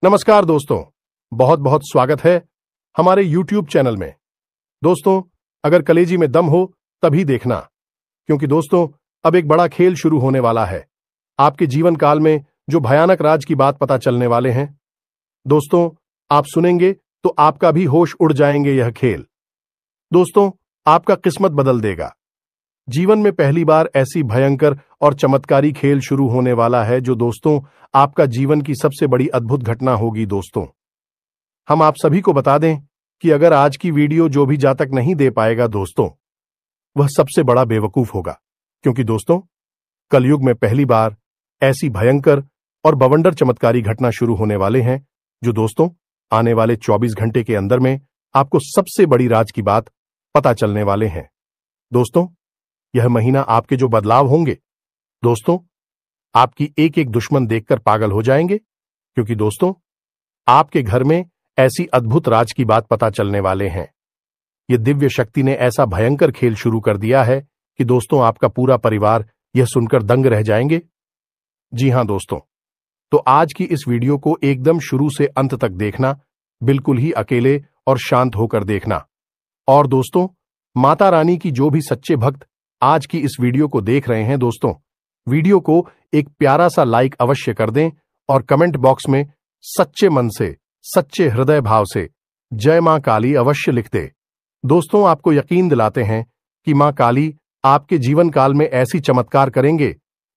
नमस्कार दोस्तों, बहुत बहुत स्वागत है हमारे YouTube चैनल में। दोस्तों, अगर कलेजी में दम हो तभी देखना, क्योंकि दोस्तों अब एक बड़ा खेल शुरू होने वाला है। आपके जीवन काल में जो भयानक राज की बात पता चलने वाले हैं। दोस्तों, आप सुनेंगे तो आपका भी होश उड़ जाएंगे। यह खेल दोस्तों आपका किस्मत बदल देगा। जीवन में पहली बार ऐसी भयंकर और चमत्कारी खेल शुरू होने वाला है जो दोस्तों आपका जीवन की सबसे बड़ी अद्भुत घटना होगी। दोस्तों, हम आप सभी को बता दें कि अगर आज की वीडियो जो भी जातक नहीं दे पाएगा दोस्तों, वह सबसे बड़ा बेवकूफ होगा। क्योंकि दोस्तों कलयुग में पहली बार ऐसी भयंकर और बवंडर चमत्कारी घटना शुरू होने वाले हैं जो दोस्तों आने वाले 24 घंटे के अंदर में आपको सबसे बड़ी राज की बात पता चलने वाले हैं। दोस्तों, यह महीना आपके जो बदलाव होंगे दोस्तों, आपकी एक एक दुश्मन देखकर पागल हो जाएंगे। क्योंकि दोस्तों आपके घर में ऐसी अद्भुत राज की बात पता चलने वाले हैं। यह दिव्य शक्ति ने ऐसा भयंकर खेल शुरू कर दिया है कि दोस्तों आपका पूरा परिवार यह सुनकर दंग रह जाएंगे। जी हां दोस्तों, तो आज की इस वीडियो को एकदम शुरू से अंत तक देखना, बिल्कुल ही अकेले और शांत होकर देखना। और दोस्तों माता रानी की जो भी सच्चे भक्त आज की इस वीडियो को देख रहे हैं दोस्तों, वीडियो को एक प्यारा सा लाइक अवश्य कर दें और कमेंट बॉक्स में सच्चे मन से, सच्चे हृदय भाव से जय मां काली अवश्य लिख दे। दोस्तों आपको यकीन दिलाते हैं कि मां काली आपके जीवन काल में ऐसी चमत्कार करेंगे,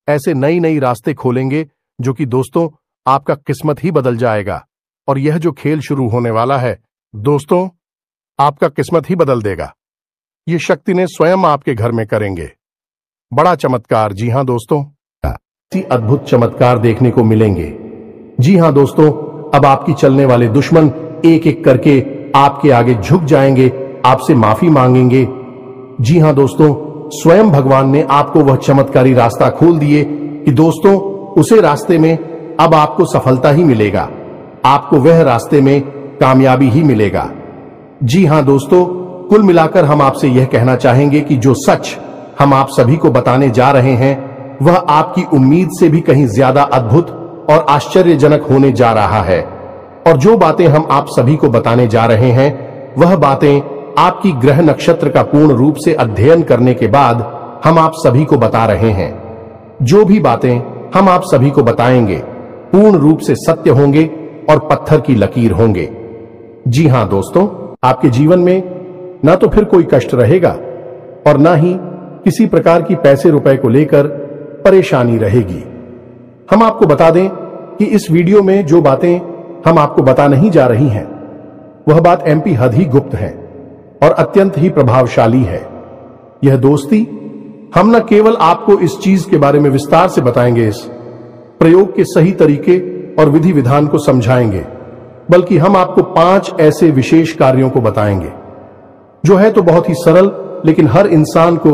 ऐसे नई नई रास्ते खोलेंगे जो कि दोस्तों आपका किस्मत ही बदल जाएगा। और यह जो खेल शुरू होने वाला है दोस्तों आपका किस्मत ही बदल देगा। ये शक्ति ने स्वयं आपके घर में करेंगे बड़ा चमत्कार। जी हां दोस्तों, ऐसी अद्भुत चमत्कार देखने को मिलेंगे। जी हां दोस्तों, अब आपकी चलने वाले दुश्मन एक एक करके आपके आगे झुक जाएंगे, आपसे माफी मांगेंगे। जी हां दोस्तों, स्वयं भगवान ने आपको वह चमत्कारी रास्ता खोल दिए कि दोस्तों उसे रास्ते में अब आपको सफलता ही मिलेगा, आपको वह रास्ते में कामयाबी ही मिलेगा। जी हां दोस्तों, कुल मिलाकर हम आपसे यह कहना चाहेंगे कि जो सच हम आप सभी को बताने जा रहे हैं वह आपकी उम्मीद से भी कहीं ज्यादा अद्भुत और आश्चर्यजनक होने जा रहा है। और जो बातें हम आप सभी को बताने जा रहे हैं वह बातें आपकी ग्रह नक्षत्र का पूर्ण रूप से अध्ययन करने के बाद हम आप सभी को बता रहे हैं। जो भी बातें हम आप सभी को बताएंगे पूर्ण रूप से सत्य होंगे और पत्थर की लकीर होंगे। जी हां दोस्तों, आपके जीवन में ना तो फिर कोई कष्ट रहेगा और ना ही किसी प्रकार की पैसे रुपए को लेकर परेशानी रहेगी। हम आपको बता दें कि इस वीडियो में जो बातें हम आपको बता नहीं जा रही हैं वह बात एमपी हद ही गुप्त है और अत्यंत ही प्रभावशाली है। यह दोस्ती हम न केवल आपको इस चीज के बारे में विस्तार से बताएंगे, इस प्रयोग के सही तरीके और विधि विधान को समझाएंगे, बल्कि हम आपको 5 ऐसे विशेष कार्यों को बताएंगे जो है तो बहुत ही सरल, लेकिन हर इंसान को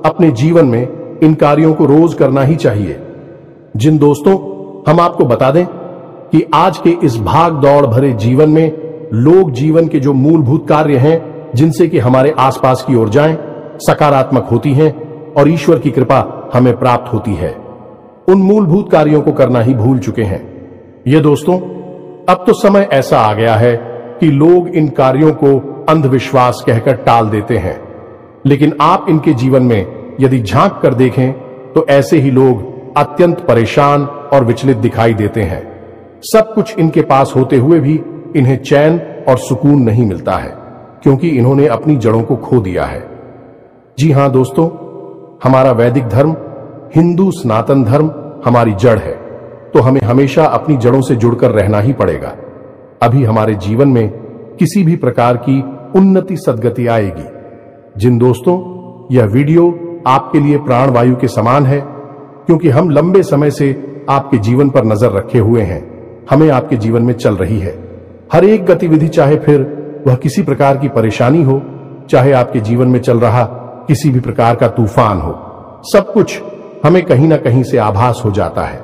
अपने जीवन में इन कार्यों को रोज करना ही चाहिए। जिन दोस्तों हम आपको बता दें कि आज के इस भाग दौड़ भरे जीवन में लोग जीवन के जो मूलभूत कार्य हैं जिनसे कि हमारे आसपास की ऊर्जाएं सकारात्मक होती हैं और ईश्वर की कृपा हमें प्राप्त होती है, उन मूलभूत कार्यों को करना ही भूल चुके हैं। ये दोस्तों अब तो समय ऐसा आ गया है कि लोग इन कार्यों को अंधविश्वास कहकर टाल देते हैं, लेकिन आप इनके जीवन में यदि झांक कर देखें तो ऐसे ही लोग अत्यंत परेशान और विचलित दिखाई देते हैं। सब कुछ इनके पास होते हुए भी इन्हें चैन और सुकून नहीं मिलता है, क्योंकि इन्होंने अपनी जड़ों को खो दिया है। जी हां दोस्तों, हमारा वैदिक धर्म, हिंदू सनातन धर्म हमारी जड़ है, तो हमें हमेशा अपनी जड़ों से जुड़कर रहना ही पड़ेगा। अभी हमारे जीवन में किसी भी प्रकार की उन्नति सद्गति आएगी। जिन दोस्तों यह वीडियो आपके लिए प्राणवायु के समान है, क्योंकि हम लंबे समय से आपके जीवन पर नजर रखे हुए हैं, हमें आपके जीवन में चल रही है हर एक गतिविधि, चाहे फिर वह किसी प्रकार की परेशानी हो, चाहे आपके जीवन में चल रहा किसी भी प्रकार का तूफान हो, सब कुछ हमें कहीं ना कहीं से आभास हो जाता है।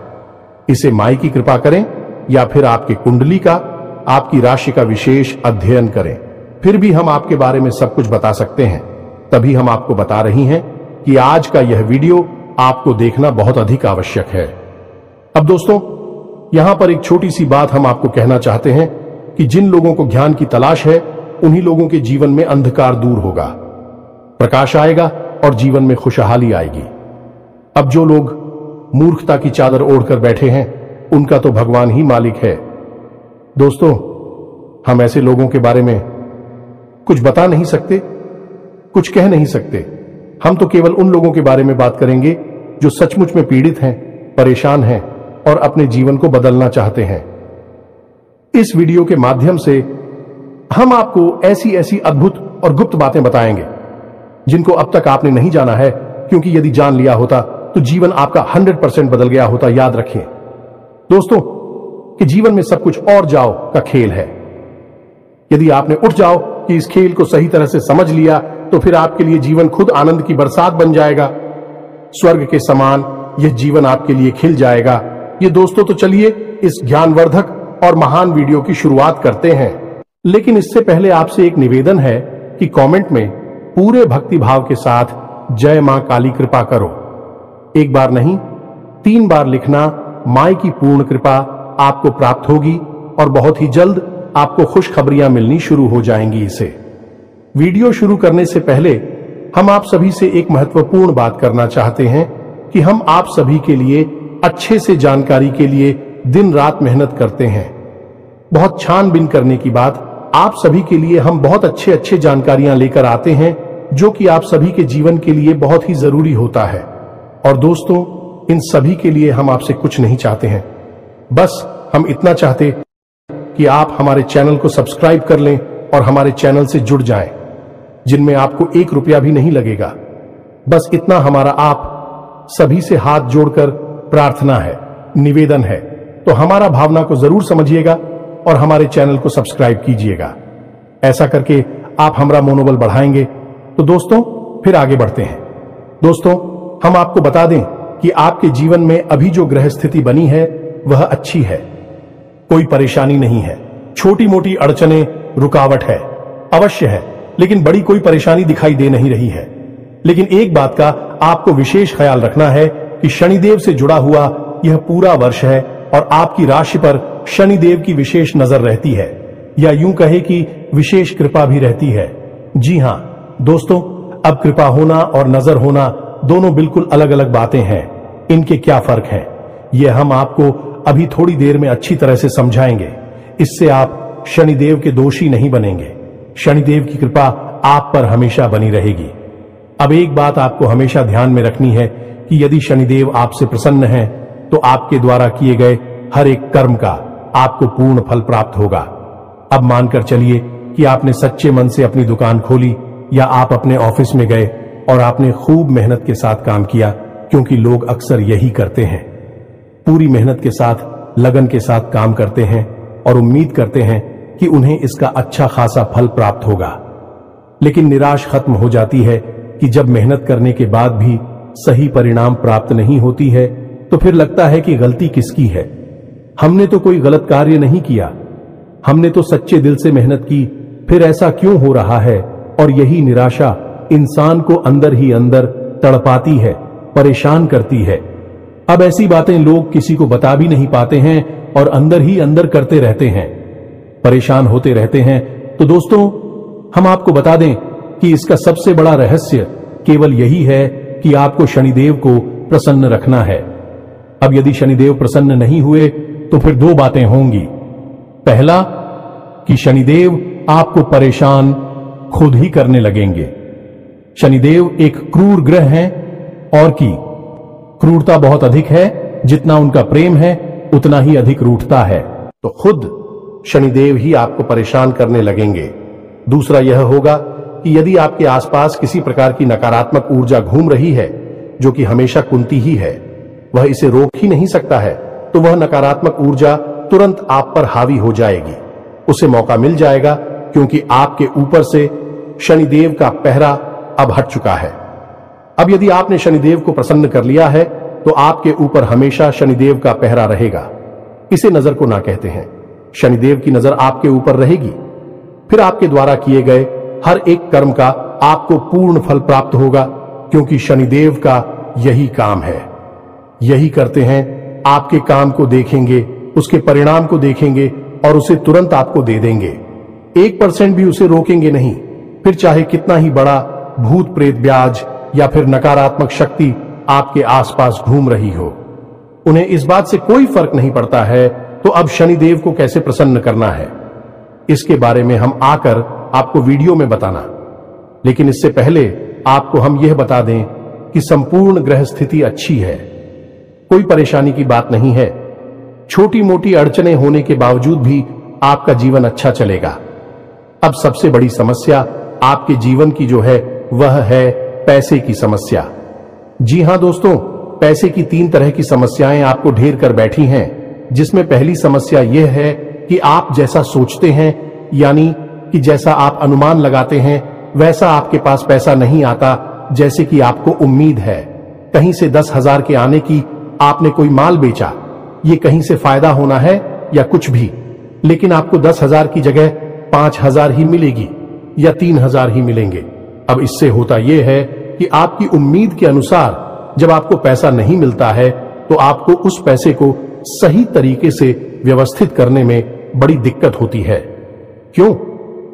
इसे माई की कृपा करें या फिर आपके कुंडली का, आपकी राशि का विशेष अध्ययन करें, फिर भी हम आपके बारे में सब कुछ बता सकते हैं। तभी हम आपको बता रही हैं कि आज का यह वीडियो आपको देखना बहुत अधिक आवश्यक है। अब दोस्तों यहां पर एक छोटी सी बात हम आपको कहना चाहते हैं कि जिन लोगों को ज्ञान की तलाश है उन्हीं लोगों के जीवन में अंधकार दूर होगा, प्रकाश आएगा और जीवन में खुशहाली आएगी। अब जो लोग मूर्खता की चादर ओढ़कर बैठे हैं उनका तो भगवान ही मालिक है। दोस्तों, हम ऐसे लोगों के बारे में कुछ बता नहीं सकते, कुछ कह नहीं सकते। हम तो केवल उन लोगों के बारे में बात करेंगे जो सचमुच में पीड़ित हैं, परेशान हैं और अपने जीवन को बदलना चाहते हैं। इस वीडियो के माध्यम से हम आपको ऐसी ऐसी अद्भुत और गुप्त बातें बताएंगे जिनको अब तक आपने नहीं जाना है, क्योंकि यदि जान लिया होता तो जीवन आपका 100% बदल गया होता। याद रखिए दोस्तों कि जीवन में सब कुछ और जाओ का खेल है। यदि आपने उठ जाओ कि इस खेल को सही तरह से समझ लिया तो फिर आपके लिए जीवन खुद आनंद की बरसात बन जाएगा। स्वर्ग के समान यह जीवन आपके लिए खिल जाएगा। ये दोस्तों, तो चलिए इस ज्ञानवर्धक और महान वीडियो की शुरुआत करते हैं। लेकिन इससे पहले आपसे एक निवेदन है कि कमेंट में पूरे भक्ति भाव के साथ जय मां काली कृपा करो। एक बार नहीं, 3 बार लिखना। मां की पूर्ण कृपा आपको प्राप्त होगी और बहुत ही जल्द आपको खुशखबरियां मिलनी शुरू हो जाएंगी। इसे वीडियो शुरू करने से पहले हम आप सभी से एक महत्वपूर्ण बात करना चाहते हैं कि हम आप सभी के लिए अच्छे से जानकारी के लिए दिन रात मेहनत करते हैं। बहुत छानबीन करने की बात, आप सभी के लिए हम बहुत अच्छे जानकारियां लेकर आते हैं जो कि आप सभी के जीवन के लिए बहुत ही जरूरी होता है। और दोस्तों, इन सभी के लिए हम आपसे कुछ नहीं चाहते हैं, बस हम इतना चाहते कि आप हमारे चैनल को सब्सक्राइब कर लें और हमारे चैनल से जुड़ जाएं, जिनमें आपको 1 रुपया भी नहीं लगेगा। बस इतना हमारा आप सभी से हाथ जोड़कर प्रार्थना है, निवेदन है। तो हमारा भावना को जरूर समझिएगा और हमारे चैनल को सब्सक्राइब कीजिएगा। ऐसा करके आप हमारा मनोबल बढ़ाएंगे। तो दोस्तों, फिर आगे बढ़ते हैं। दोस्तों, हम आपको बता दें कि आपके जीवन में अभी जो ग्रह स्थिति बनी है वह अच्छी है, कोई परेशानी नहीं है। छोटी मोटी अड़चने, रुकावट है, अवश्य है, लेकिन बड़ी कोई परेशानी दिखाई दे नहीं रही है। लेकिन एक बात का आपको विशेष ख्याल रखना है कि शनिदेव से जुड़ा हुआ यह पूरा वर्ष है और आपकी राशि पर शनिदेव की विशेष नजर रहती है, या यूं कहे कि विशेष कृपा भी रहती है। जी हां दोस्तों, अब कृपा होना और नजर होना दोनों बिल्कुल अलग अलग बातें हैं। इनके क्या फर्क है, यह हम आपको अभी थोड़ी देर में अच्छी तरह से समझाएंगे। इससे आप शनिदेव के दोषी नहीं बनेंगे। शनिदेव की कृपा आप पर हमेशा बनी रहेगी। अब एक बात आपको हमेशा ध्यान में रखनी है कि यदि शनिदेव आपसे प्रसन्न हैं तो आपके द्वारा किए गए हर एक कर्म का आपको पूर्ण फल प्राप्त होगा। अब मानकर चलिए कि आपने सच्चे मन से अपनी दुकान खोली, या आप अपने ऑफिस में गए और आपने खूब मेहनत के साथ काम किया, क्योंकि लोग अक्सर यही करते हैं, पूरी मेहनत के साथ, लगन के साथ काम करते हैं और उम्मीद करते हैं कि उन्हें इसका अच्छा खासा फल प्राप्त होगा। लेकिन निराश खत्म हो जाती है कि जब मेहनत करने के बाद भी सही परिणाम प्राप्त नहीं होती है तो फिर लगता है कि गलती किसकी है। हमने तो कोई गलत कार्य नहीं किया, हमने तो सच्चे दिल से मेहनत की, फिर ऐसा क्यों हो रहा है। और यही निराशा इंसान को अंदर ही अंदर तड़पाती है, परेशान करती है। अब ऐसी बातें लोग किसी को बता भी नहीं पाते हैं और अंदर ही अंदर करते रहते हैं, परेशान होते रहते हैं। तो दोस्तों, हम आपको बता दें कि इसका सबसे बड़ा रहस्य केवल यही है कि आपको शनिदेव को प्रसन्न रखना है। अब यदि शनिदेव प्रसन्न नहीं हुए तो फिर 2 बातें होंगी। पहला कि शनिदेव आपको परेशान खुद ही करने लगेंगे। शनिदेव एक क्रूर ग्रह हैं और की क्रूरता बहुत अधिक है। जितना उनका प्रेम है उतना ही अधिक रूठता है। तो खुद शनिदेव ही आपको परेशान करने लगेंगे। दूसरा यह होगा कि यदि आपके आसपास किसी प्रकार की नकारात्मक ऊर्जा घूम रही है जो कि हमेशा कुंती ही है, वह इसे रोक ही नहीं सकता है, तो वह नकारात्मक ऊर्जा तुरंत आप पर हावी हो जाएगी। उसे मौका मिल जाएगा, क्योंकि आपके ऊपर से शनिदेव का पहरा अब हट चुका है। अब यदि आपने शनिदेव को प्रसन्न कर लिया है तो आपके ऊपर हमेशा शनिदेव का पहरा रहेगा। इसे नजर को ना कहते हैं। शनिदेव की नजर आपके ऊपर रहेगी, फिर आपके द्वारा किए गए हर एक कर्म का आपको पूर्ण फल प्राप्त होगा, क्योंकि शनिदेव का यही काम है। यही करते हैं, आपके काम को देखेंगे, उसके परिणाम को देखेंगे और उसे तुरंत आपको दे देंगे। 1% भी उसे रोकेंगे नहीं, फिर चाहे कितना ही बड़ा भूत प्रेत ब्याज या फिर नकारात्मक शक्ति आपके आसपास घूम रही हो। उन्हें इस बात से कोई फर्क नहीं पड़ता है तो अब शनिदेव को कैसे प्रसन्न करना है, इसके बारे में हम आकर आपको वीडियो में बताना। लेकिन इससे पहले आपको हम यह बता दें कि संपूर्ण ग्रह स्थिति अच्छी है, कोई परेशानी की बात नहीं है। छोटी मोटी अड़चने होने के बावजूद भी आपका जीवन अच्छा चलेगा। अब सबसे बड़ी समस्या आपके जीवन की जो है वह है पैसे की समस्या। जी हां दोस्तों, पैसे की 3 तरह की समस्याएं आपको ढेर कर बैठी हैं, जिसमें पहली समस्या यह है कि आप जैसा सोचते हैं, यानी कि जैसा आप अनुमान लगाते हैं वैसा आपके पास पैसा नहीं आता जैसे कि आपको उम्मीद है। कहीं से 10,000 के आने की आपने कोई माल बेचा, ये कहीं से फायदा होना है या कुछ भी, लेकिन आपको 10,000 की जगह 5,000 ही मिलेगी या 3,000 ही मिलेंगे। अब इससे होता यह है कि आपकी उम्मीद के अनुसार जब आपको पैसा नहीं मिलता है तो आपको उस पैसे को सही तरीके से व्यवस्थित करने में बड़ी दिक्कत होती है। क्यों?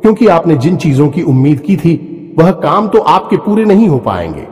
क्योंकि आपने जिन चीजों की उम्मीद की थी वह काम तो आपके पूरे नहीं हो पाएंगे।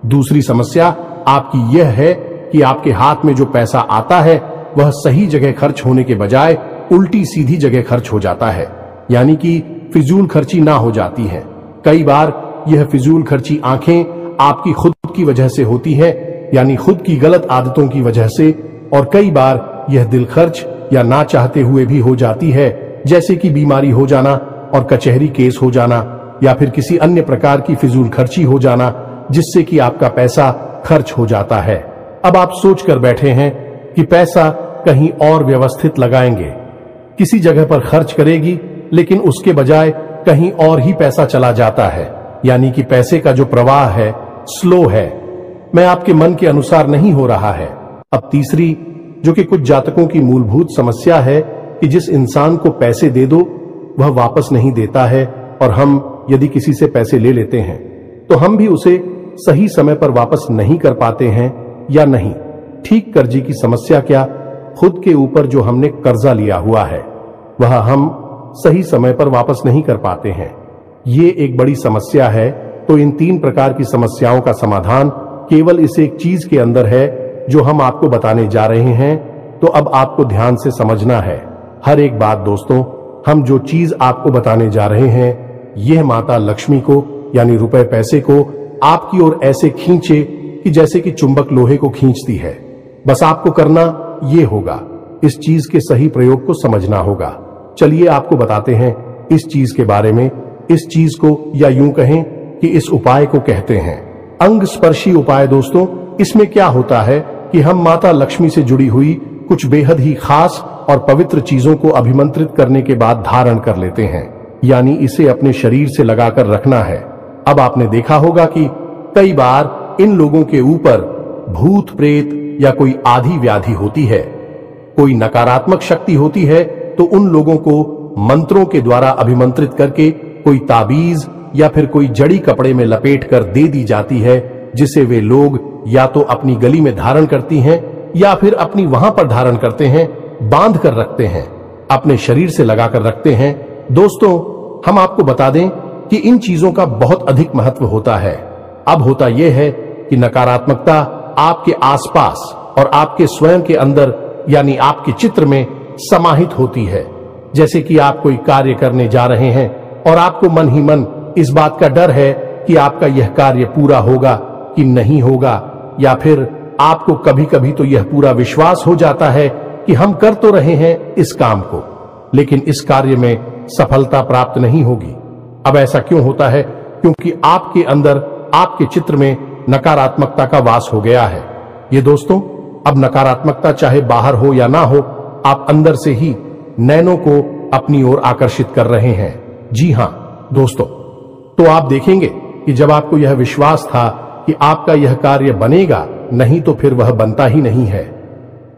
दूसरी समस्या आपकी यह है कि आपके हाथ में जो पैसा आता है वह सही जगह खर्च होने के बजाय उल्टी सीधी जगह खर्च हो जाता है, यानी कि फिजूल खर्ची ना हो जाती है। कई बार यह फिजूल खर्ची आंखें आपकी खुद की वजह से होती है, यानी खुद की गलत आदतों की वजह से, और कई बार यह दिल खर्च या ना चाहते हुए भी हो जाती है, जैसे कि बीमारी हो जाना और कचहरी केस हो जाना या फिर किसी अन्य प्रकार की फिजूल खर्ची हो जाना, जिससे कि आपका पैसा खर्च हो जाता है। अब आप सोच कर बैठे हैं कि पैसा कहीं और व्यवस्थित लगाएंगे, किसी जगह पर खर्च करेगी, लेकिन उसके बजाय कहीं और ही पैसा चला जाता है, यानी कि पैसे का जो प्रवाह है स्लो है, मैं आपके मन के अनुसार नहीं हो रहा है। अब तीसरी, जो कि कुछ जातकों की मूलभूत समस्या है कि जिस इंसान को पैसे दे दो वह वापस नहीं देता है, और हम यदि किसी से पैसे ले लेते हैं तो हम भी उसे सही समय पर वापस नहीं कर पाते हैं या नहीं। ठीक कर्जे की समस्या क्या, खुद के ऊपर जो हमने कर्जा लिया हुआ है वह हम सही समय पर वापस नहीं कर पाते हैं, ये एक बड़ी समस्या है। तो इन 3 प्रकार की समस्याओं का समाधान केवल इस एक चीज के अंदर है जो हम आपको बताने जा रहे हैं। तो अब आपको ध्यान से समझना है हर एक बात। दोस्तों, हम जो चीज आपको बताने जा रहे हैं यह माता लक्ष्मी को यानी रुपए पैसे को आपकी ओर ऐसे खींचे कि जैसे कि चुंबक लोहे को खींचती है। बस आपको करना यह होगा, इस चीज के सही प्रयोग को समझना होगा। चलिए आपको बताते हैं इस चीज के बारे में। इस चीज को, या यूं कहें कि इस उपाय को कहते हैं अंग स्पर्शी उपाय। दोस्तों, इसमें क्या होता है कि हम माता लक्ष्मी से जुड़ी हुई कुछ बेहद ही खास और पवित्र चीजों को अभिमंत्रित करने के बाद धारण कर लेते हैं, यानी इसे अपने शरीर से लगाकर रखना है। अब आपने देखा होगा कि कई बार इन लोगों के ऊपर भूत प्रेत या कोई आधी व्याधि होती है, कोई नकारात्मक शक्ति होती है, तो उन लोगों को मंत्रों के द्वारा अभिमंत्रित करके कोई ताबीज या फिर कोई जड़ी कपड़े में लपेट कर दे दी जाती है, जिसे वे लोग या तो अपनी गली में धारण करती हैं या फिर अपनी वहां पर धारण करते हैं, बांध कर रखते हैं, अपने शरीर से लगाकर रखते हैं। दोस्तों, हम आपको बता दें कि इन चीजों का बहुत अधिक महत्व होता है। अब होता यह है कि नकारात्मकता आपके आसपास और आपके स्वयं के अंदर यानी आपके चित्र में समाहित होती है। जैसे कि आप कोई कार्य करने जा रहे हैं और आपको मन ही मन इस बात का डर है कि आपका यह कार्य पूरा होगा कि नहीं होगा, या फिर आपको कभी कभी तो यह पूरा विश्वास हो जाता है कि हम कर तो रहे हैं इस काम को, लेकिन इस कार्य में सफलता प्राप्त नहीं होगी। अब ऐसा क्यों होता है? क्योंकि आपके अंदर, आपके चित्र में नकारात्मकता का वास हो गया है। ये दोस्तों, अब नकारात्मकता चाहे बाहर हो या ना हो, आप अंदर से ही नैनों को अपनी ओर आकर्षित कर रहे हैं। जी हां दोस्तों, तो आप देखेंगे कि जब आपको यह विश्वास था कि आपका यह कार्य बनेगा, नहीं तो फिर वह बनता ही नहीं है,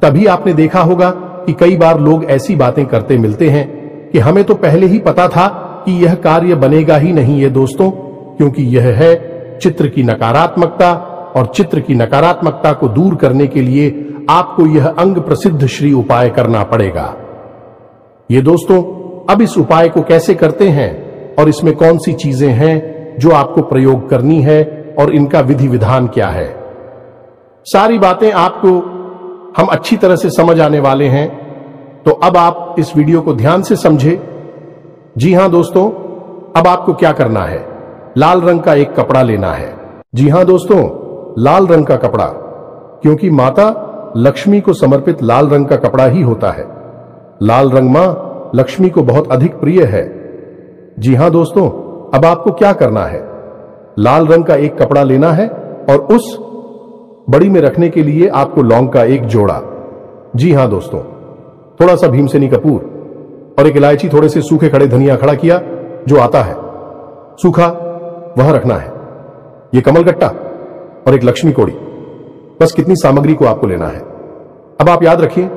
तभी आपने देखा होगा कि कई बार लोग ऐसी बातें करते मिलते हैं कि हमें तो पहले ही पता था कि यह कार्य बनेगा ही नहीं। ये दोस्तों, क्योंकि यह है चित्र की नकारात्मकता और चित्र की नकारात्मकता को दूर करने के लिए आपको यह अंग प्रसिद्ध श्री उपाय करना पड़ेगा। ये दोस्तों, अब इस उपाय को कैसे करते हैं और इसमें कौन सी चीजें हैं जो आपको प्रयोग करनी है और इनका विधि विधान क्या है, सारी बातें आपको हम अच्छी तरह से समझ आने वाले हैं। तो अब आप इस वीडियो को ध्यान से समझे। जी हां दोस्तों, अब आपको क्या करना है, लाल रंग का एक कपड़ा लेना है। जी हां दोस्तों, लाल रंग का कपड़ा, क्योंकि माता लक्ष्मी को समर्पित लाल रंग का कपड़ा ही होता है। लाल रंग मां लक्ष्मी को बहुत अधिक प्रिय है। जी हां दोस्तों, अब आपको क्या करना है, लाल रंग का एक कपड़ा लेना है और उस बड़ी में रखने के लिए आपको लौंग का एक जोड़ा, जी हां दोस्तों, थोड़ा सा भीमसेनी कपूर और एक इलायची, थोड़े से सूखे खड़े धनिया खड़ा किया जो आता है सूखा, वह रखना है। यह कमलगट्टा और एक लक्ष्मी कोड़ी, बस कितनी सामग्री को आपको लेना है। अब आप याद रखिए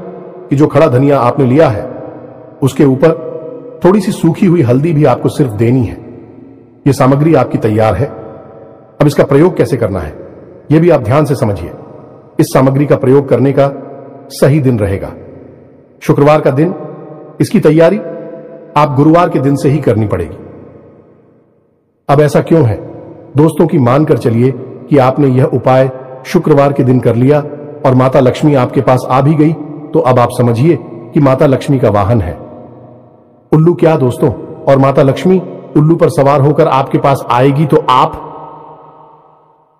कि जो खड़ा धनिया आपने लिया है उसके ऊपर थोड़ी सी सूखी हुई हल्दी भी आपको सिर्फ देनी है। यह सामग्री आपकी तैयार है। अब इसका प्रयोग कैसे करना है यह भी आप ध्यान से समझिए। इस सामग्री का प्रयोग करने का सही दिन रहेगा शुक्रवार का दिन। इसकी तैयारी आप गुरुवार के दिन से ही करनी पड़ेगी। अब ऐसा क्यों है दोस्तों कि मानकर चलिए कि आपने यह उपाय शुक्रवार के दिन कर लिया और माता लक्ष्मी आपके पास आ भी गई, तो अब आप समझिए कि माता लक्ष्मी का वाहन है उल्लू। क्या दोस्तों, और माता लक्ष्मी उल्लू पर सवार होकर आपके पास आएगी तो आप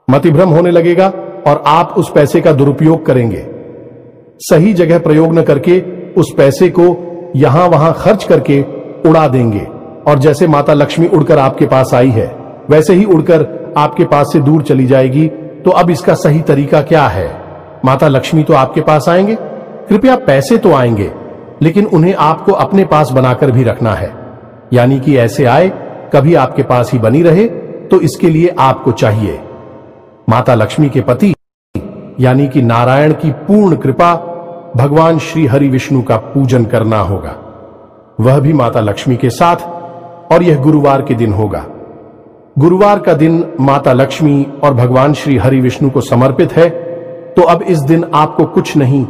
मतिभ्रम होने लगेगा और आप उस पैसे का दुरुपयोग करेंगे। सही जगह प्रयोग न करके उस पैसे को यहां वहां खर्च करके उड़ा देंगे। और जैसे माता लक्ष्मी उड़कर आपके पास आई है वैसे ही उड़कर आपके पास से दूर चली जाएगी। तो अब इसका सही तरीका क्या है, माता लक्ष्मी तो आपके पास आएंगे, कृपया पैसे तो आएंगे, लेकिन उन्हें आपको अपने पास बनाकर भी रखना है, यानी कि ऐसे आए कभी आपके पास ही बनी रहे। तो इसके लिए आपको चाहिए माता लक्ष्मी के पति यानी कि नारायण की पूर्ण कृपा, भगवान श्री हरि विष्णु का पूजन करना होगा, वह भी माता लक्ष्मी के साथ। और यह गुरुवार के दिन होगा। गुरुवार का दिन माता लक्ष्मी और भगवान श्री हरि विष्णु को समर्पित है। तो अब इस दिन आपको कुछ नहीं,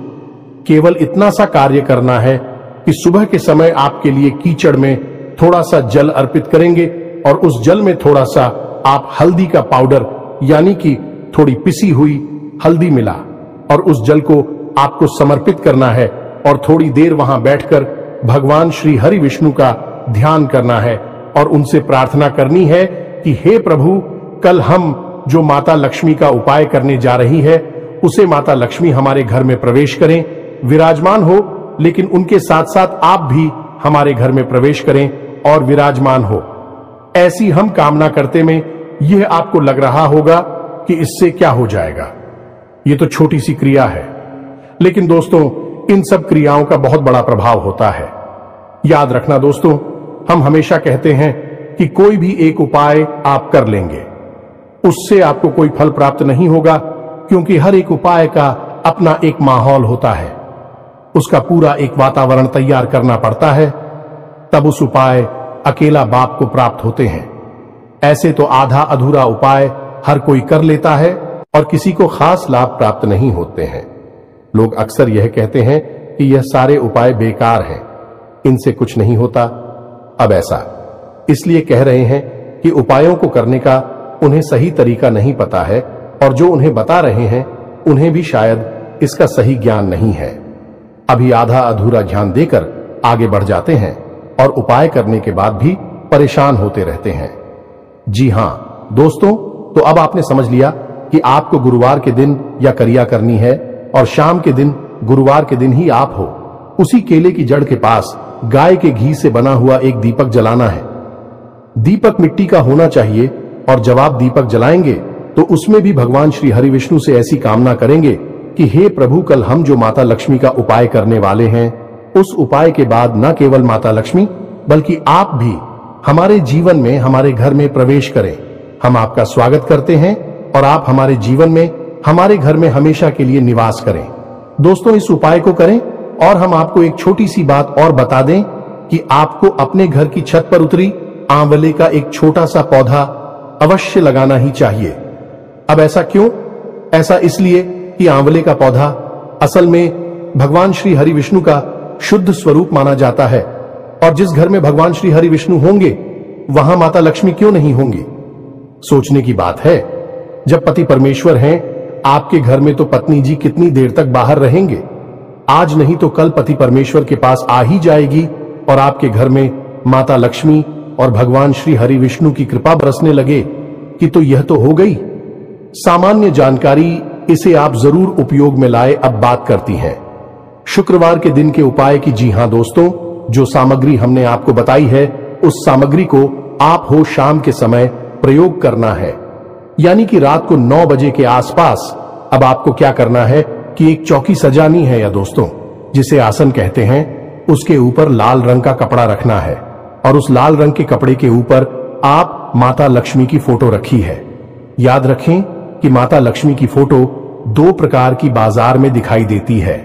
केवल इतना सा कार्य करना है कि सुबह के समय आपके लिए कीचड़ में थोड़ा सा जल अर्पित करेंगे और उस जल में थोड़ा सा आप हल्दी का पाउडर यानी कि थोड़ी पिसी हुई हल्दी मिला और उस जल को आपको समर्पित करना है और थोड़ी देर वहां बैठकर भगवान श्री हरि विष्णु का ध्यान करना है और उनसे प्रार्थना करनी है कि हे प्रभु, कल हम जो माता लक्ष्मी का उपाय करने जा रही है उसे माता लक्ष्मी हमारे घर में प्रवेश करें, विराजमान हो, लेकिन उनके साथ साथ आप भी हमारे घर में प्रवेश करें और विराजमान हो। ऐसी हम कामना करते में यह आपको लग रहा होगा कि इससे क्या हो जाएगा, ये तो छोटी सी क्रिया है, लेकिन दोस्तों इन सब क्रियाओं का बहुत बड़ा प्रभाव होता है। याद रखना दोस्तों, हम हमेशा कहते हैं कि कोई भी एक उपाय आप कर लेंगे, उससे आपको कोई फल प्राप्त नहीं होगा, क्योंकि हर एक उपाय का अपना एक माहौल होता है, उसका पूरा एक वातावरण तैयार करना पड़ता है, तब उस उपाय अकेला बाप को प्राप्त होते हैं। ऐसे तो आधा अधूरा उपाय हर कोई कर लेता है और किसी को खास लाभ प्राप्त नहीं होते हैं। लोग अक्सर यह कहते हैं कि यह सारे उपाय बेकार हैं, इनसे कुछ नहीं होता। अब ऐसा इसलिए कह रहे हैं कि उपायों को करने का उन्हें सही तरीका नहीं पता है और जो उन्हें बता रहे हैं उन्हें भी शायद इसका सही ज्ञान नहीं है। अभी आधा अधूरा ज्ञान देकर आगे बढ़ जाते हैं और उपाय करने के बाद भी परेशान होते रहते हैं। जी हां दोस्तों, तो अब आपने समझ लिया कि आपको गुरुवार के दिन यह क्रिया करनी है और शाम के दिन गुरुवार के दिन ही आप हो उसी केले की जड़ के पास गाय के घी से बना हुआ एक दीपक जलाना है। दीपक मिट्टी का होना चाहिए और जब आप दीपक जलाएंगे तो उसमें भी भगवान श्री हरि विष्णु से ऐसी कामना करेंगे कि हे प्रभु, कल हम जो माता लक्ष्मी का उपाय करने वाले हैं उस उपाय के बाद न केवल माता लक्ष्मी बल्कि आप भी हमारे जीवन में, हमारे घर में प्रवेश करें। हम आपका स्वागत करते हैं और आप हमारे जीवन में, हमारे घर में हमेशा के लिए निवास करें। दोस्तों इस उपाय को करें और हम आपको एक छोटी सी बात और बता दें कि आपको अपने घर की छत पर उतरी आंवले का एक छोटा सा पौधा अवश्य लगाना ही चाहिए। अब ऐसा क्यों? ऐसा इसलिए कि आंवले का पौधा असल में भगवान श्री हरि विष्णु का शुद्ध स्वरूप माना जाता है, और जिस घर में भगवान श्री हरि विष्णु होंगे वहां माता लक्ष्मी क्यों नहीं होंगी। सोचने की बात है, जब पति परमेश्वर हैं आपके घर में, तो पत्नी जी कितनी देर तक बाहर रहेंगे। आज नहीं तो कल पति परमेश्वर के पास आ ही जाएगी और आपके घर में माता लक्ष्मी और भगवान श्री हरि विष्णु की कृपा बरसने लगे कि तो यह तो हो गई। सामान्य जानकारी, इसे आप जरूर उपयोग में लाए। अब बात करती हैं शुक्रवार के दिन के उपाय की। जी हां दोस्तों, जो सामग्री हमने आपको बताई है उस सामग्री को आप हो शाम के समय प्रयोग करना है, यानी कि रात को 9 बजे के आसपास। अब आपको क्या करना है कि एक चौकी सजानी है, या दोस्तों जिसे आसन कहते हैं, उसके ऊपर लाल रंग का कपड़ा रखना है, और उस लाल रंग के कपड़े के ऊपर आप माता लक्ष्मी की फोटो रखी है। याद रखें कि माता लक्ष्मी की फोटो 2 प्रकार की बाजार में दिखाई देती है।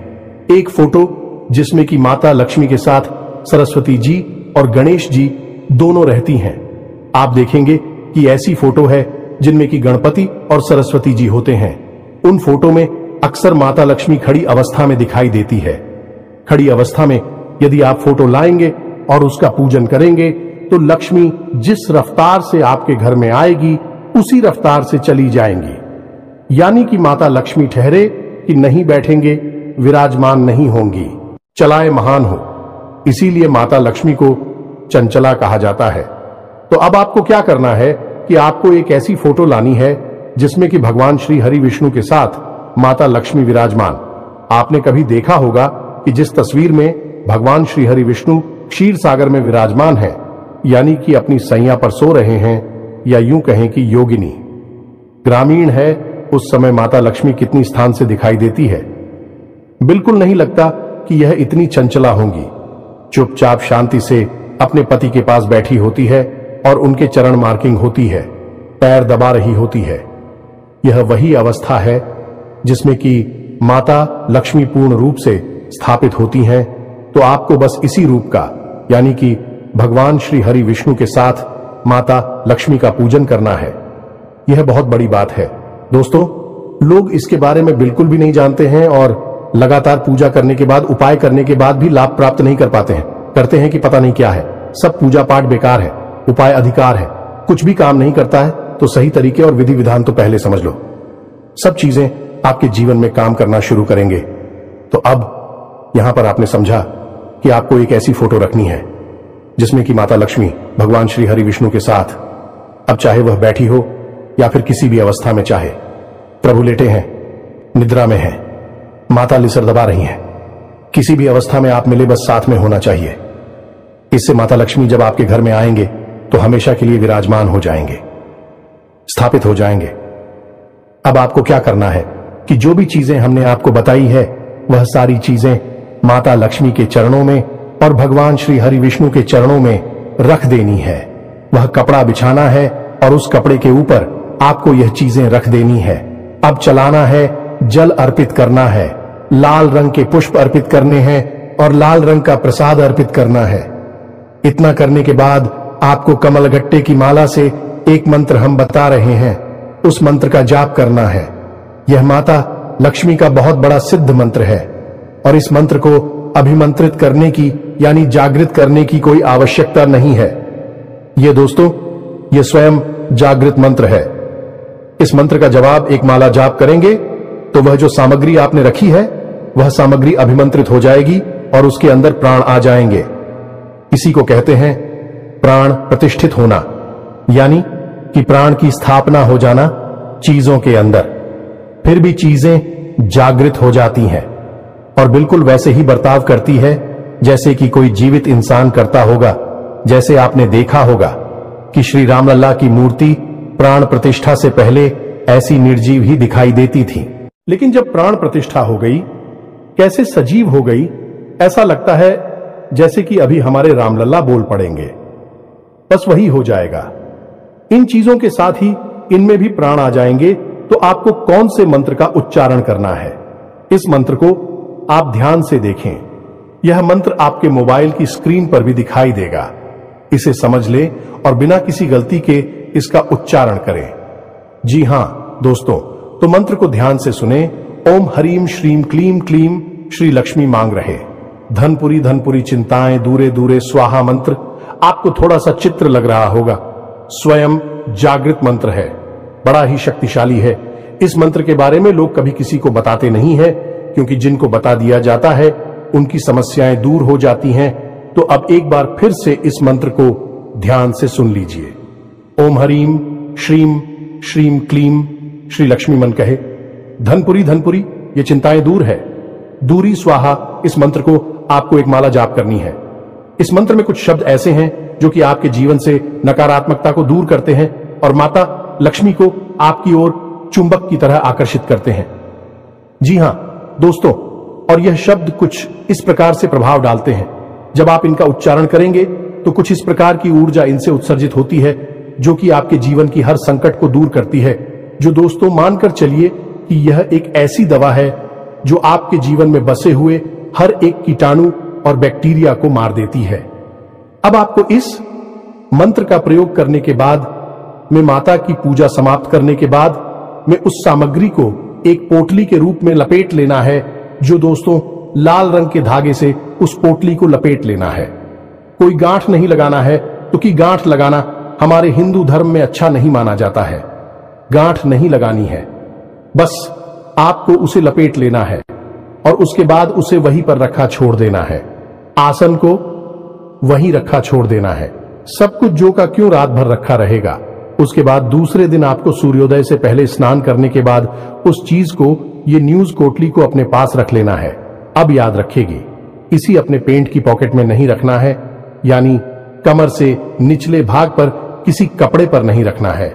एक फोटो जिसमें कि माता लक्ष्मी के साथ सरस्वती जी और गणेश जी दोनों रहती हैं। आप देखेंगे कि ऐसी फोटो है जिनमें कि गणपति और सरस्वती जी होते हैं। उन फोटो में अक्सर माता लक्ष्मी खड़ी अवस्था में दिखाई देती है। खड़ी अवस्था में यदि आप फोटो लाएंगे और उसका पूजन करेंगे तो लक्ष्मी जिस रफ्तार से आपके घर में आएगी उसी रफ्तार से चली जाएंगी, यानी कि माता लक्ष्मी ठहरे कि नहीं बैठेंगे, विराजमान नहीं होंगी। चलाए महान हो, इसीलिए माता लक्ष्मी को चंचला कहा जाता है। तो अब आपको क्या करना है कि आपको एक ऐसी फोटो लानी है जिसमें कि भगवान श्री हरि विष्णु के साथ माता लक्ष्मी विराजमान। आपने कभी देखा होगा कि जिस तस्वीर में भगवान श्री हरि विष्णु क्षीर सागर में विराजमान है, यानी कि अपनी सैया पर सो रहे हैं, या यूं कहें कि योगिनी ग्रामीण है, उस समय माता लक्ष्मी कितनी स्थान से दिखाई देती है। बिल्कुल नहीं लगता कि यह इतनी चंचला होंगी। चुपचाप शांति से अपने पति के पास बैठी होती है और उनके चरण मार्किंग होती है, पैर दबा रही होती है। यह वही अवस्था है जिसमें कि माता लक्ष्मी पूर्ण रूप से स्थापित होती हैं। तो आपको बस इसी रूप का, यानी कि भगवान श्री हरि विष्णु के साथ माता लक्ष्मी का पूजन करना है। यह बहुत बड़ी बात है दोस्तों। लोग इसके बारे में बिल्कुल भी नहीं जानते हैं और लगातार पूजा करने के बाद, उपाय करने के बाद भी लाभ प्राप्त नहीं कर पाते हैं। करते हैं कि पता नहीं क्या है, सब पूजा पाठ बेकार है, उपाय अधिकार है, कुछ भी काम नहीं करता है। तो सही तरीके और विधि विधान तो पहले समझ लो, सब चीजें आपके जीवन में काम करना शुरू करेंगे। तो अब यहां पर आपने समझा कि आपको एक ऐसी फोटो रखनी है जिसमें कि माता लक्ष्मी भगवान श्री हरि विष्णु के साथ, अब चाहे वह बैठी हो या फिर किसी भी अवस्था में, चाहे प्रभु लेटे हैं, निद्रा में हैं, माता लिसर दबा रही हैं, किसी भी अवस्था में आप मिले, बस साथ में होना चाहिए। इससे माता लक्ष्मी जब आपके घर में आएंगे तो हमेशा के लिए विराजमान हो जाएंगे, स्थापित हो जाएंगे। अब आपको क्या करना है कि जो भी चीजें हमने आपको बताई है वह सारी चीजें माता लक्ष्मी के चरणों में और भगवान श्री हरि विष्णु के चरणों में रख देनी है। वह कपड़ा बिछाना है और उस कपड़े के ऊपर आपको यह चीजें रख देनी है। अब चलाना है, जल अर्पित करना है, लाल रंग के पुष्प अर्पित करने हैं और लाल रंग का प्रसाद अर्पित करना है। इतना करने के बाद आपको कमलगट्टे की माला से एक मंत्र हम बता रहे हैं, उस मंत्र का जाप करना है। यह माता लक्ष्मी का बहुत बड़ा सिद्ध मंत्र है और इस मंत्र को अभिमंत्रित करने की, यानी जागृत करने की कोई आवश्यकता नहीं है। यह दोस्तों, यह स्वयं जागृत मंत्र है। इस मंत्र का जवाब एक माला जाप करेंगे तो वह जो सामग्री आपने रखी है वह सामग्री अभिमंत्रित हो जाएगी और उसके अंदर प्राण आ जाएंगे। इसी को कहते हैं प्राण प्रतिष्ठित होना, यानी कि प्राण की स्थापना हो जाना चीजों के अंदर। फिर भी चीजें जागृत हो जाती हैं और बिल्कुल वैसे ही बर्ताव करती है जैसे कि कोई जीवित इंसान करता होगा। जैसे आपने देखा होगा कि श्री रामलला की मूर्ति प्राण प्रतिष्ठा से पहले ऐसी निर्जीव ही दिखाई देती थी, लेकिन जब प्राण प्रतिष्ठा हो गई, कैसे सजीव हो गई, ऐसा लगता है जैसे कि अभी हमारे रामलला बोल पड़ेंगे। बस वही हो जाएगा। इन चीजों के साथ ही इनमें भी प्राण आ जाएंगे। तो आपको कौन से मंत्र का उच्चारण करना है, इस मंत्र को आप ध्यान से देखें। यह मंत्र आपके मोबाइल की स्क्रीन पर भी दिखाई देगा। इसे समझ लें और बिना किसी गलती के इसका उच्चारण करें। जी हां दोस्तों, तो मंत्र को ध्यान से सुने। ओम हरीम श्रीम क्लीम क्लीम श्री लक्ष्मी मांग रहे। धनपुरी चिंताएं दूरे दूरे स्वाहा मंत्र आपको थोड़ा सा चित्र लग रहा होगा, स्वयं जागृत मंत्र है, बड़ा ही शक्तिशाली है। इस मंत्र के बारे में लोग कभी किसी को बताते नहीं है, क्योंकि जिनको बता दिया जाता है उनकी समस्याएं दूर हो जाती हैं। तो अब एक बार फिर से इस मंत्र को ध्यान से सुन लीजिए। ओम हरीम श्रीम श्रीम क्लीम श्री लक्ष्मी मन कहे। धनपुरी ये चिंताएं दूर है, दूरी स्वाहा। इस मंत्र को आपको एक माला जाप करनी है। इस मंत्र में कुछ शब्द ऐसे हैं जो कि आपके जीवन से नकारात्मकता को दूर करते हैं और माता लक्ष्मी को आपकी ओर चुंबक की तरह आकर्षित करते हैं। जी हां दोस्तों, और यह शब्द कुछ इस प्रकार से प्रभाव डालते हैं। जब आप इनका उच्चारण करेंगे तो कुछ इस प्रकार की ऊर्जा इनसे उत्सर्जित होती है जो कि आपके जीवन की हर संकट को दूर करती है। जो दोस्तों मानकर चलिए कि यह एक ऐसी दवा है जो आपके जीवन में बसे हुए हर एक कीटाणु और बैक्टीरिया को मार देती है। अब आपको इस मंत्र का प्रयोग करने के बाद में माता की पूजा समाप्त करने के बाद में उस सामग्री को एक पोटली के रूप में लपेट लेना है। जो दोस्तों लाल रंग के धागे से उस पोटली को लपेट लेना है। कोई गांठ नहीं लगाना है, क्योंकि गांठ लगाना हमारे हिंदू धर्म में अच्छा नहीं माना जाता है। गांठ नहीं लगानी है, बस आपको उसे लपेट लेना है और उसके बाद उसे वहीं पर रखा छोड़ देना है। आसन को वहीं रखा छोड़ देना है। सब कुछ जो का क्यों रात भर रखा रहेगा। उसके बाद दूसरे दिन आपको सूर्योदय से पहले स्नान करने के बाद उस चीज को, ये न्यूज कोटली को अपने पास रख लेना है। अब याद रखेगी, इसी अपने पेंट की पॉकेट में नहीं रखना है, यानी कमर से निचले भाग पर किसी कपड़े पर नहीं रखना है।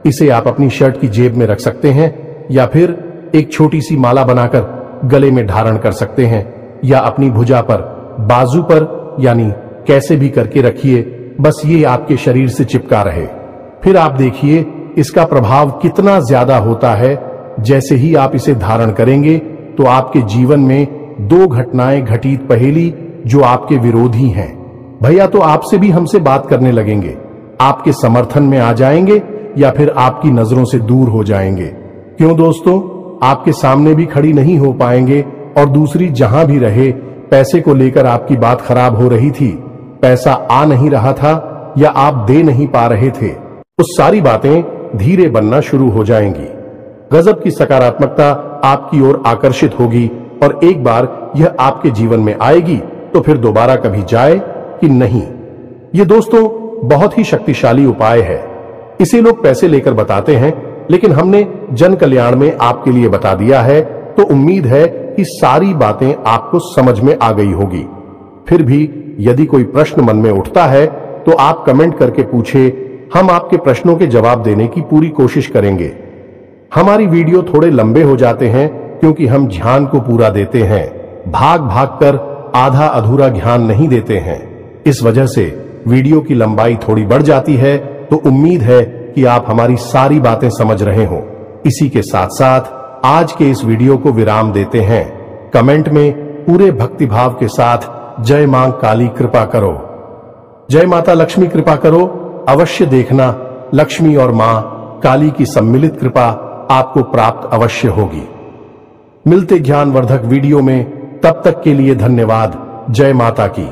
इसे आप अपनी शर्ट की जेब में रख सकते हैं या फिर एक छोटी सी माला बनाकर गले में धारण कर सकते हैं, या अपनी भुजा पर, बाजू पर, यानी कैसे भी करके रखिए, बस ये आपके शरीर से चिपका रहे। फिर आप देखिए इसका प्रभाव कितना ज्यादा होता है। जैसे ही आप इसे धारण करेंगे तो आपके जीवन में दो घटनाएं घटित पहेली जो आपके विरोधी हैं, भैया तो आपसे भी हमसे बात करने लगेंगे, आपके समर्थन में आ जाएंगे या फिर आपकी नजरों से दूर हो जाएंगे। क्यों दोस्तों, आपके सामने भी खड़ी नहीं हो पाएंगे। और दूसरी, जहां भी रहे, पैसे को लेकर आपकी बात खराब हो रही थी, पैसा आ नहीं रहा था या आप दे नहीं पा रहे थे, उस सारी बातें धीरे बनना शुरू हो जाएंगी। गजब की सकारात्मकता आपकी ओर आकर्षित होगी और एक बार यह आपके जीवन में आएगी तो फिर दोबारा कभी जाए कि नहीं। ये दोस्तों बहुत ही शक्तिशाली उपाय है। इसे लोग पैसे लेकर बताते हैं, लेकिन हमने जन कल्याण में आपके लिए बता दिया है, तो उम्मीद है कि सारी बातें आपको समझ में आ गई होगी। फिर भी यदि कोई प्रश्न मन में उठता है तो आप कमेंट करके पूछे, हम आपके प्रश्नों के जवाब देने की पूरी कोशिश करेंगे। हमारी वीडियो थोड़े लंबे हो जाते हैं क्योंकि हम ध्यान को पूरा देते हैं, भाग भाग कर आधा अधूरा ध्यान नहीं देते हैं। इस वजह से वीडियो की लंबाई थोड़ी बढ़ जाती है। तो उम्मीद है कि आप हमारी सारी बातें समझ रहे हो। इसी के साथ साथ आज के इस वीडियो को विराम देते हैं। कमेंट में पूरे भक्तिभाव के साथ जय मां काली कृपा करो, जय माता लक्ष्मी कृपा करो अवश्य देखना। लक्ष्मी और मां काली की सम्मिलित कृपा आपको प्राप्त अवश्य होगी। मिलते ज्ञानवर्धक वीडियो में, तब तक के लिए धन्यवाद। जय माता की।